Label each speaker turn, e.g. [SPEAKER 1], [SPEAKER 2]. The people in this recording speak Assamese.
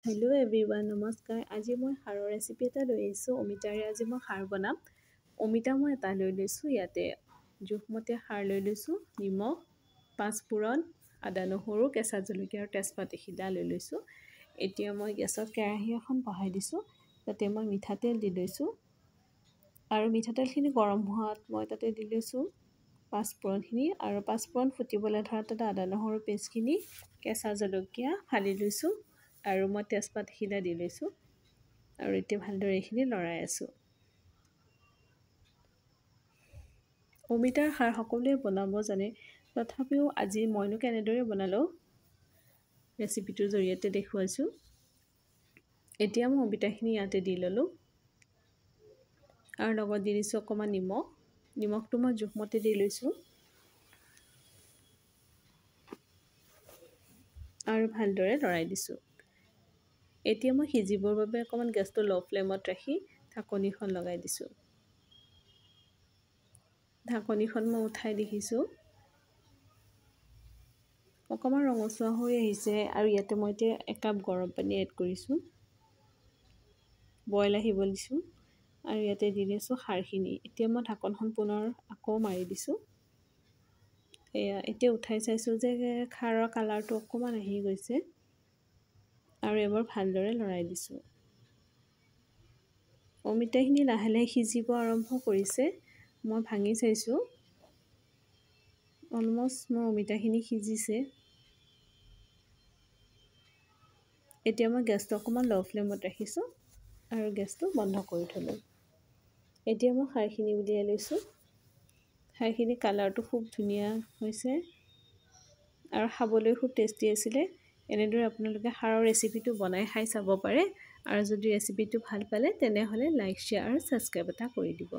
[SPEAKER 1] হেল্ল' এভৰিৱান, নমস্কাৰ। আজি মই খাৰৰ ৰেচিপি এটা লৈ আহিছোঁ। অমিতাৰে আজি মই খাৰ বনাম। অমিতা মই এটা লৈ লৈছোঁ। ইয়াতে জোখমতে খাৰ লৈ লৈছোঁ, নিমখ, পাঁচফোৰণ, আদা নহৰু, কেঁচা জলকীয়া আৰু তেজপাত এখিলা লৈ লৈছোঁ। এতিয়া মই গেছত কেৰাহী এখন বহাই দিছোঁ। তাতে মই মিঠাতেল দি লৈছোঁ আৰু মিঠাতেলখিনি গৰম হোৱাত মই তাতে দি লৈছোঁ পাঁচফোৰণখিনি, আৰু পাঁচফোৰণ ফুটিবলৈ ধৰা তাতে আদা নহৰু পেষ্টখিনি, কেঁচা জলকীয়া ফালি লৈছোঁ আৰু মই তেজপাত এখিলা দি লৈছোঁ আৰু এতিয়া ভালদৰে এইখিনি লৰাই আছোঁ। অমিতাৰ খাৰ সকলোৱে বনাব জানে, তথাপিও আজি মইনো কেনেদৰে বনালোঁ ৰেচিপিটোৰ জৰিয়তে দেখুৱাইছোঁ। এতিয়া মই অমিতাখিনি ইয়াতে দি ল'লোঁ আৰু লগত দি দিছোঁ অকণমান নিমখ। নিমখটো মই জোখমতে দি লৈছোঁ আৰু ভালদৰে লৰাই দিছোঁ। এতিয়া মই সিজিবৰ বাবে অকণমান গেছটো ল' ফ্লেমত ৰাখি ঢাকনিখন লগাই দিছোঁ। ঢাকনিখন মই উঠাই দেখিছোঁ অকণমান ৰঙচুৱা হৈ আহিছে, আৰু ইয়াতে মই এতিয়া একাপ গৰম পানী এড কৰিছোঁ, বইল আহিব দিছোঁ আৰু ইয়াতে দি দিছোঁ খাৰখিনি। এতিয়া মই ঢাকনখন পুনৰ আকৌ মাৰি দিছোঁ। এতিয়া উঠাই চাইছোঁ যে খাৰৰ কালাৰটো অকণমান আহি গৈছে আৰু এবাৰ ভালদৰে লৰাই দিছোঁ। অমিতাখিনি লাহে লাহে সিজিব আৰম্ভ কৰিছে। মই ভাঙি চাইছোঁ, অলমষ্ট মোৰ অমিতাখিনি সিজিছে। এতিয়া মই গেছটো অকণমান ল' ফ্লেমত ৰাখিছোঁ আৰু গেছটো বন্ধ কৰি থ'লোঁ। এতিয়া মই খাৰখিনি উলিয়াই লৈছোঁ। খাৰখিনি কালাৰটো খুব ধুনীয়া হৈছে আৰু খাবলৈ খুব টেষ্টি আছিলে। এনেদৰে আপোনালোকে খাৰৰ ৰেচিপিটো বনাই খাই চাব পাৰে, আৰু যদি ৰেচিপিটো ভাল পালে তেনেহ'লে লাইক, শ্বেয়াৰ আৰু ছাবস্ক্ৰাইব এটা কৰি দিব।